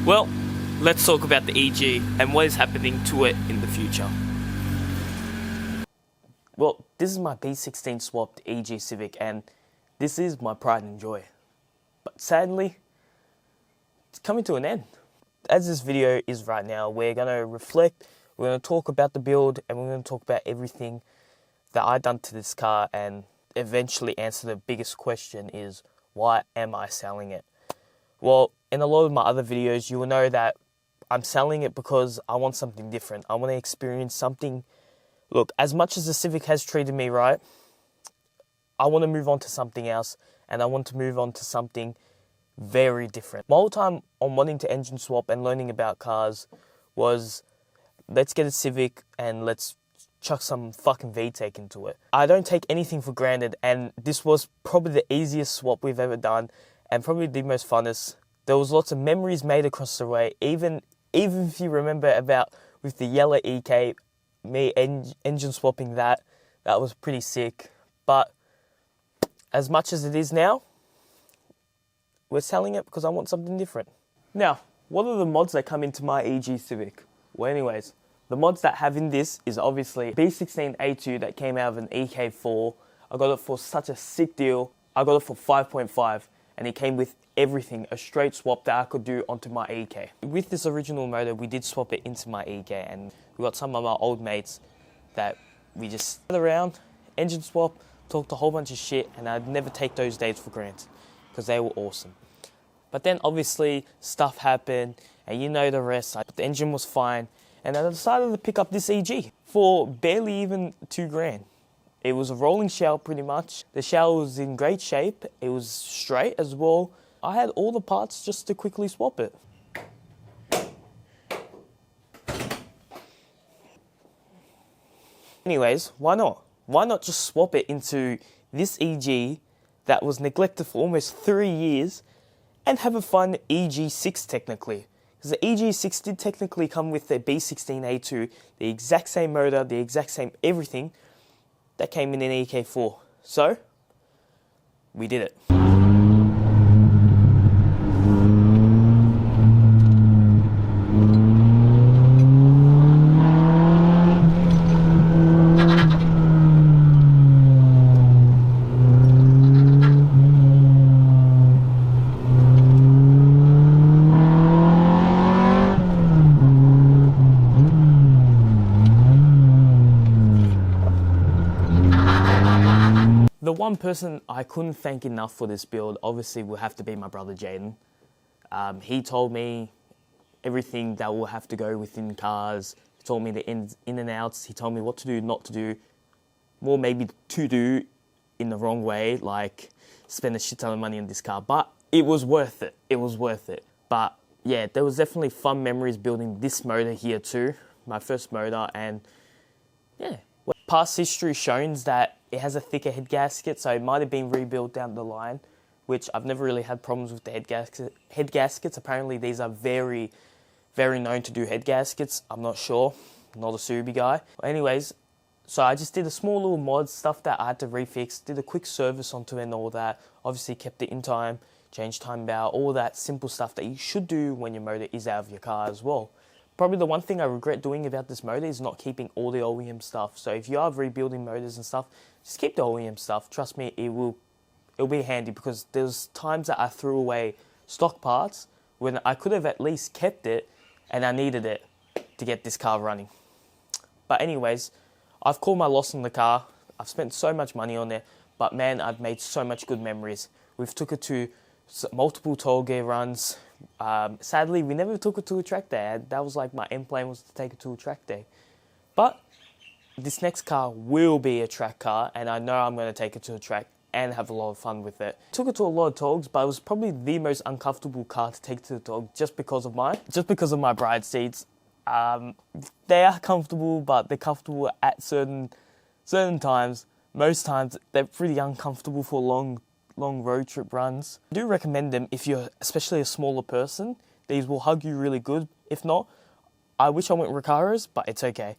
Well, let's talk about the EG and what is happening to it in the future. Well, this is my B16 swapped EG Civic and this is my pride and joy. But sadly, it's coming to an end. As this video is right now, we're going to reflect, we're going to talk about the build, and we're going to talk about everything that I've done to this car and eventually answer the biggest question is, why am I selling it? Well, in a lot of my other videos, you will know that I'm selling it because I want something different. I want to experience something. Look, as much as the Civic has treated me right, I want to move on to something else, and I want to move on to something very different. My whole time on wanting to engine swap and learning about cars was, let's get a Civic and let's chuck some fucking VTEC into it. I don't take anything for granted, and this was probably the easiest swap we've ever done and probably the most funnest. There was lots of memories made across the way, even if you remember about with the yellow EK, me engine swapping that was pretty sick. But as much as it is now, we're selling it because I want something different. Now, what are the mods that come into my EG Civic? Well, anyways, the mods that have in this is obviously B16A2 that came out of an EK4. I got it for such a sick deal. I got it for 5.5 and it came with everything, a straight swap that I could do onto my EK. With this original motor, we did swap it into my EK and we got some of my old mates that we just sat around, engine swap, talked a whole bunch of shit, and I'd never take those days for granted because they were awesome. But then obviously stuff happened and you know the rest. The engine was fine and I decided to pick up this EG for barely even $2,000. It was a rolling shell pretty much. The shell was in great shape. It was straight as well. I had all the parts just to quickly swap it. Anyways, why not? Why not just swap it into this EG that was neglected for almost 3 years and have a fun EG6 technically? Because the EG6 did technically come with the B16A2, the exact same motor, the exact same everything that came in an EK4. So, we did it. The one person I couldn't thank enough for this build obviously will have to be my brother Jaden. He told me everything that will have to go within cars. He told me the in and outs. He told me what to do, not to do. More maybe to do in the wrong way, like spend a shit ton of money on this car. But it was worth it. It was worth it. But yeah, there was definitely fun memories building this motor here too. My first motor, and yeah. Past history shows that it has a thicker head gasket, so it might have been rebuilt down the line, which I've never really had problems with the head gaskets. Apparently these are very, very known to do head gaskets. I'm not sure, not a Subi guy. Anyways, so I just did a small little mod, stuff that I had to refix, did a quick service onto it and all that. Obviously kept it in time, changed time about, all that simple stuff that you should do when your motor is out of your car as well. Probably the one thing I regret doing about this motor is not keeping all the OEM stuff. So if you are rebuilding motors and stuff, just keep the OEM stuff. Trust me, it'll be handy, because there's times that I threw away stock parts when I could have at least kept it and I needed it to get this car running. But anyways, I've called my loss on the car. I've spent so much money on it, but man, I've made so much good memories. We've took it to multiple toll gear runs. Sadly, we never took it to a track day. That was like my end plan, was to take it to a track day. But this next car will be a track car, and I know I'm going to take it to a track and have a lot of fun with it. Took it to a lot of togs, but it was probably the most uncomfortable car to take to the tog just because of my bride seats. They are comfortable, but they're comfortable at certain times. Most times they're pretty uncomfortable for long road trip runs. I do recommend them if you're especially a smaller person. These will hug you really good. If not, I wish I went Recaros, but it's okay.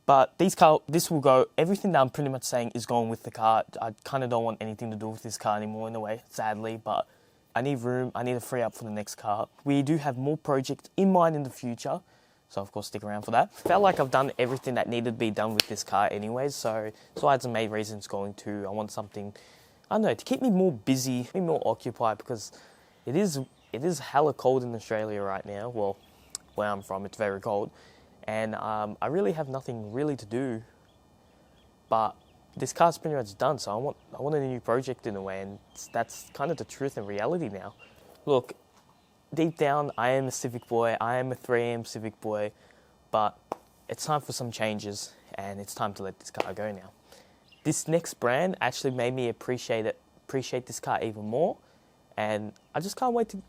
But this will go, everything that I'm pretty much saying is going with the car. I kind of don't want anything to do with this car anymore in a way, sadly, but I need room, I need to free up for the next car. We do have more projects in mind in the future, so of course stick around for that. Felt like I've done everything that needed to be done with this car anyways, so I had some main reasons going to. I want something, I don't know, to keep me more busy, be more occupied, because it is hella cold in Australia right now. Well, where I'm from, it's very cold. And I really have nothing really to do, but this car's pretty much done, so I want a new project in a way, and that's kind of the truth and reality now. Look, deep down, I am a Civic boy, I am a 3AM Civic boy, but it's time for some changes, and it's time to let this car go now. This next brand actually made me appreciate this car even more, and I just can't wait to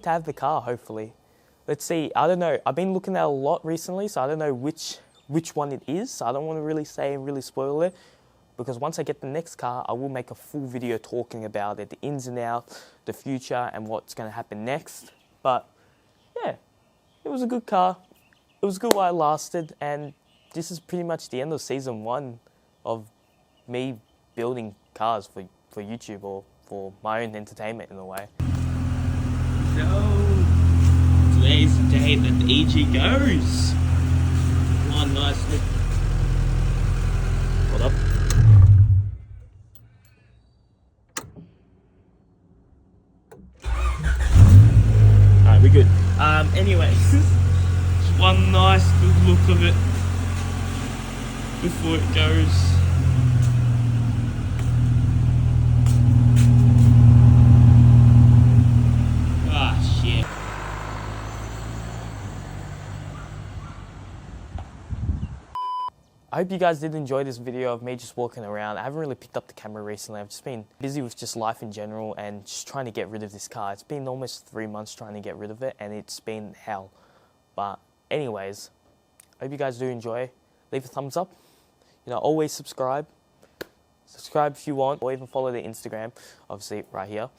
have the car, hopefully. Let's see, I don't know, I've been looking at a lot recently, so I don't know which one it is, so I don't want to really say and really spoil it, because once I get the next car, I will make a full video talking about it, the ins and outs, the future, and what's going to happen next. But yeah, it was a good car. It was good while it lasted, and this is pretty much the end of season 1 of me building cars for YouTube, or for my own entertainment in a way. So today's the day that the EG goes. Oh, nicely. Hold up. Alright, we're good. Anyways, just one nice good look of it before it goes. Ah, shit. I hope you guys did enjoy this video of me just walking around. I haven't really picked up the camera recently. I've just been busy with just life in general and just trying to get rid of this car. It's been almost 3 months trying to get rid of it, and it's been hell. But anyways, I hope you guys do enjoy. Leave a thumbs up. You know, always subscribe. Subscribe if you want, or even follow the Instagram, obviously right here.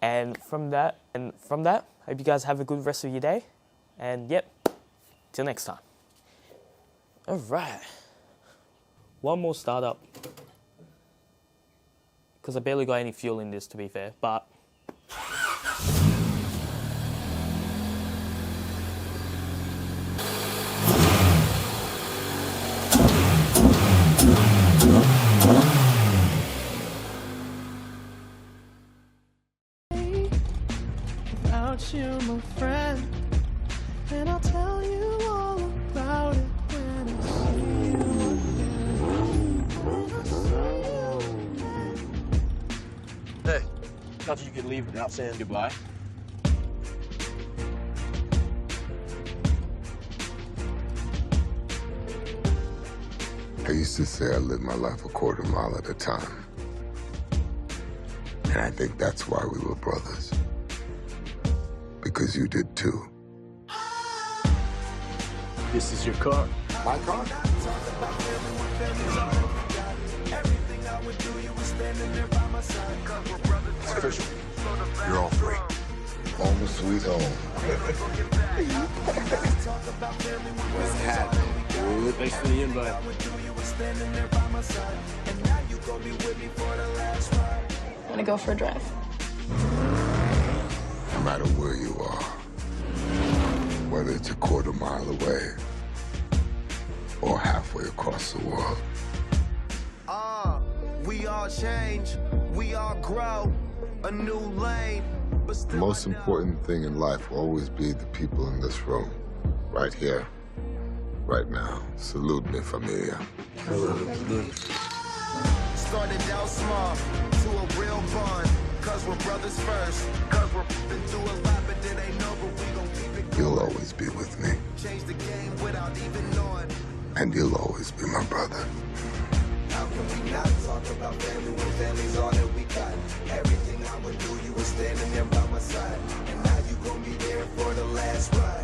And from that, I hope you guys have a good rest of your day. And yep, till next time. All right. One more startup, because I barely got any fuel in this, to be fair, but without you, my friend, and I'll tell you all about it when I see you again. Hey, thought you could leave without saying goodbye. I used to say I lived my life a quarter mile at a time. And I think that's why we were brothers. Because you did too. This is your car. My car? It's official. You're all free. Home sweet home. What's happening, dude? Thanks for the invite. Wanna go for a drive? No matter where you are, whether it's a quarter mile away or halfway across the world. We all change, we all grow, a new lane. The most important thing in life will always be the people in this room. Right here, right now. Salute me, familia. Started out small to a real bond, cause we're brothers first. Cause we're been through a lot, but it ain't over, we gon' keep it going. You'll always be with me. Change the game without even knowing. And you'll always be my brother. How can we not talk about family when family's all that we got? Everything I would do, you were standing there by my side. And now you gon' be there for the last ride.